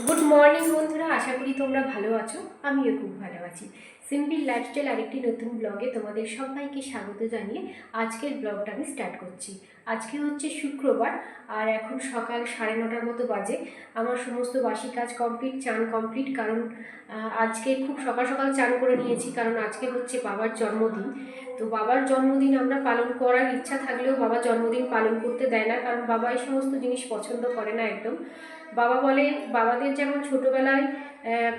Good morning বন্ধুরা, আশা করি তোমরা ভালো আছো। আমিও খুব ভালো আছি। সিম্পল লাইফস্টাইল আরেকটি নতুন ব্লগে তোমাদের সবাইকে স্বাগত জানিয়ে আজকের ব্লগটা আমি স্টার্ট করছি। আজকে হচ্ছে শুক্রবার আর এখন সকাল 9:30 মতো বাজে। আমার সমস্ত বাসি কাজ কমপ্লিট, চান কমপ্লিট, কারণ আজকে খুব সকাল সকাল চান করে নিয়েছি, কারণ আজকে হচ্ছে বাবার জন্মদিন। তো বাবার জন্মদিন আমরা পালন করার ইচ্ছা থাকলেও বাবা জন্মদিন পালন করতে দেয় না, কারণ বাবা এই সমস্ত জিনিস পছন্দ করে না একদম। বাবা বলে, বাবাদের যেমন ছোটোবেলায়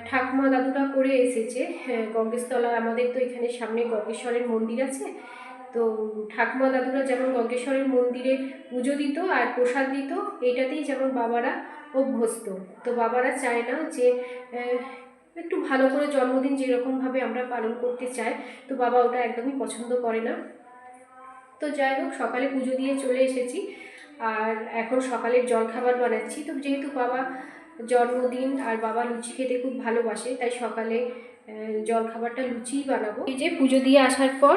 ঠাকুমা দাদুরা করে এসেছে, গঙ্গেশতলা আমাদের তো এখানে সামনে গঙ্গেশ্বরের মন্দির আছে, তো ঠাকুমা দাদুরা যেমন গঙ্গেশ্বরের মন্দিরে পুজো দিত আর প্রসাদ দিত, এইটাতেই যেমন বাবারা অভ্যস্ত। তো বাবারা চায় না যে একটু ভালো করে জন্মদিন যেরকমভাবে আমরা পালন করতে চাই, তো বাবা ওটা একদমই পছন্দ করে না। তো যাই হোক, সকালে পুজো দিয়ে চলে এসেছি আর এখন সকালের জলখাবার বানাচ্ছি। তো যেহেতু বাবা জন্মদিন আর বাবা লুচি খেতে খুব ভালোবাসে, তাই সকালে জলখাবারটা লুচিই বানাবো। এই যে পুজো দিয়ে আসার পর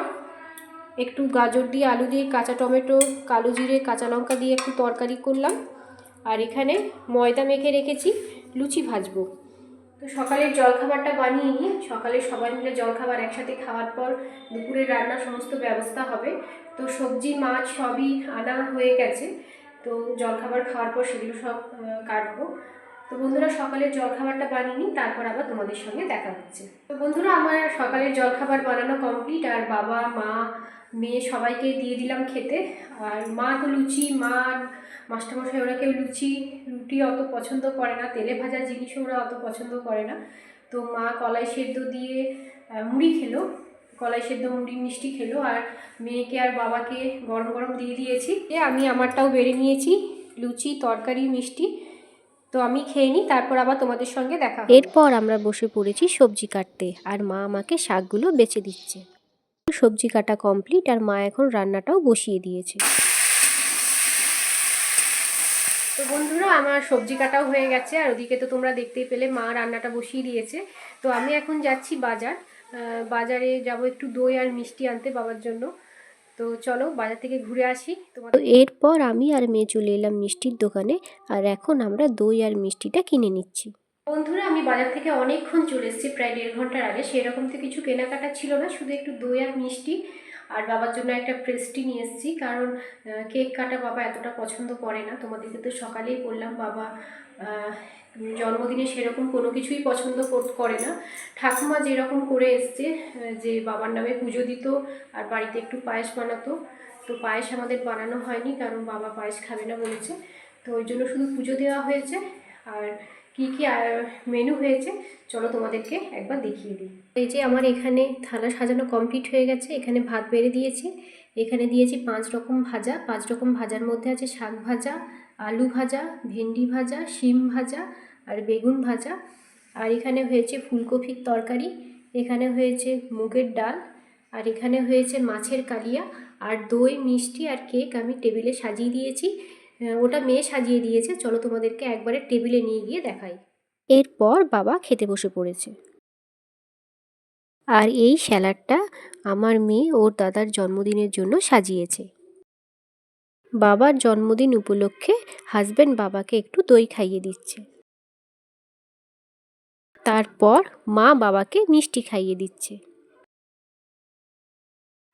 একটু গাজর দিয়ে, আলু দিয়ে, কাঁচা টমেটো, কালো জিরে, কাঁচা লঙ্কা দিয়ে একটু তরকারি করলাম। আর এখানে ময়দা মেখে রেখেছি, লুচি ভাজবো। তো সকালের জলখাবারটা বানিয়ে নিই, সকালে সবাই মিলে জলখাবার একসাথে খাওয়ার পর দুপুরের রান্নার সমস্ত ব্যবস্থা হবে। তো সবজি মাছ সবই আনা হয়ে গেছে, তো জলখাবার খাওয়ার পর সেগুলো সব কাটবো। তো বন্ধুরা, সকালের জলখাবারটা বানিয়ে নিই, তারপর আবার তোমাদের সঙ্গে দেখা হচ্ছে। তো বন্ধুরা, আমার সকালের জলখাবার বানানো কমপ্লিট আর বাবা মা মেয়ে সবাইকে দিয়ে দিলাম খেতে। আর মা তো লুচি, মা মাস্টারমশাই ওরা কেউ লুচি রুটি অত পছন্দ করে না, তেলে ভাজা জিনিসও ওরা অত পছন্দ করে না। তো মা কলাই সেদ্ধ দিয়ে মুড়ি খেলো, কলাই সেদ্ধ মুড়ি মিষ্টি খেলো, আর মেয়েকে আর বাবাকে গরম গরম দিয়ে দিয়েছি। আমি আমারটাও বেড়ে নিয়েছি, লুচি তরকারি মিষ্টি। তো আমি খেয়ে নিই, তারপর আবার তোমাদের সঙ্গে দেখা হবে। এরপর আমরা বসে পড়েছি সবজি কাটতে, আর মা আমাকে শাকগুলো বেছে দিচ্ছে। সবজি কাটা কমপ্লিট আর মা এখন রান্নাটাও বসিয়ে দিয়েছে। তো বন্ধুরা, আমার সবজি কাটাও হয়ে গেছে আর ওদিকে তো তোমরা দেখতেই পেলে মা রান্নাটা বসিয়ে দিয়েছে। তো আমি এখন যাচ্ছি বাজারে যাব একটু দই আর মিষ্টি আনতে বাবার জন্য। তো চলো বাজার থেকে ঘুরে আসি। তো এরপর আমি আর মেয়ে চলে এলাম মিষ্টির দোকানে, আর এখন আমরা দই আর মিষ্টিটা কিনে নিচ্ছি। বন্ধুরা, আমি বাজার থেকে অনেকক্ষণ চলে এসেছি, প্রায় 1.5 ঘন্টার আগে। সেরকম তো কিছু কেনাকাটা ছিল না, শুধু একটু দই আর মিষ্টি আর বাবার জন্য একটা পেস্ট্রি নিয়ে এসেছি, কারণ কেক কাটা বাবা এতটা পছন্দ করে না। তোমাদেরকে তো সকালেই বললাম বাবা জন্মদিনে সেরকম কোনো কিছুই পছন্দ করে না। ঠাকুমা যেরকম করে এসছে, যে বাবার নামে পুজো দিত আর বাড়িতে একটু পায়েস বানাতো, তো পায়েস আমাদের বানানো হয়নি, কারণ বাবা পায়েস খাবে না বলেছে। তো ওই জন্য শুধু পুজো দেওয়া হয়েছে। আর কি কি মেনু হয়েছে চলো তোমাদেরকে একবার দেখিয়ে দিই। এই যে আমার এখানে থালা সাজানো কমপ্লিট হয়ে গেছে, এখানে ভাত বেড়ে দিয়েছি, এখানে দিয়েছি 5 রকম ভাজা। 5 রকম ভাজার মধ্যে আছে শাক ভাজা, আলু ভাজা, ভেন্ডি ভাজা, শিম ভাজা আর বেগুন ভাজা। আর এখানে হয়েছে ফুলকপির তরকারি, এখানে হয়েছে মুগের ডাল, আর এখানে হয়েছে মাছের কালিয়া, আর দই মিষ্টি আর কেক আমি টেবিলে সাজিয়ে দিয়েছি। ওটা মেয়ে সাজিয়ে দিয়েছে, চলো তোমাদেরকে একবারে টেবিলে নিয়ে গিয়ে দেখাই। এরপর বাবা খেতে বসে পড়েছে। আর এই স্যালাডটা আমার মেয়ে ওর দাদার জন্মদিনের জন্য সাজিয়েছে। বাবার জন্মদিন উপলক্ষে হাজব্যান্ড বাবাকে একটু দই খাইয়ে দিচ্ছে। তারপর মা বাবাকে মিষ্টি খাইয়ে দিচ্ছে।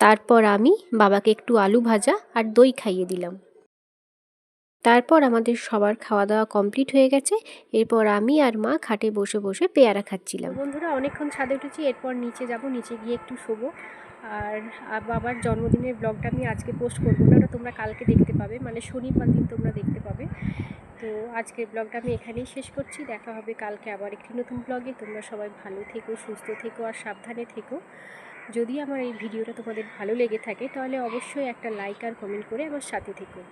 তারপর আমি বাবাকে একটু আলু ভাজা আর দই খাইয়ে দিলাম। তারপর আমাদের সবার খাওয়া দাওয়া কমপ্লিট হয়ে গেছে। এরপর আমি আর মা খাটে বসে বসে পেয়ারা খাচ্ছিলাম। বন্ধুরা, অনেকক্ষণ ছাদে উঠেছি, এরপর নিচে যাব, নিচে গিয়ে একটু শোবো। আর বাবার জন্মদিনের ব্লগটা আমি আজকে পোস্ট করবো না, ওটা তোমরা কালকে দেখতে পাবে, মানে শনিবার দিন তোমরা দেখতে পাবে। তো আজকের ব্লগটা আমি এখানেই শেষ করছি, দেখা হবে কালকে আবার একটি নতুন ব্লগে। তোমরা সবাই ভালো থেকো, সুস্থ থেকো আর সাবধানে থেকো। যদি আমার এই ভিডিওটা তোমাদের ভালো লেগে থাকে তাহলে অবশ্যই একটা লাইক আর কমেন্ট করে আমার সাথে থেকো।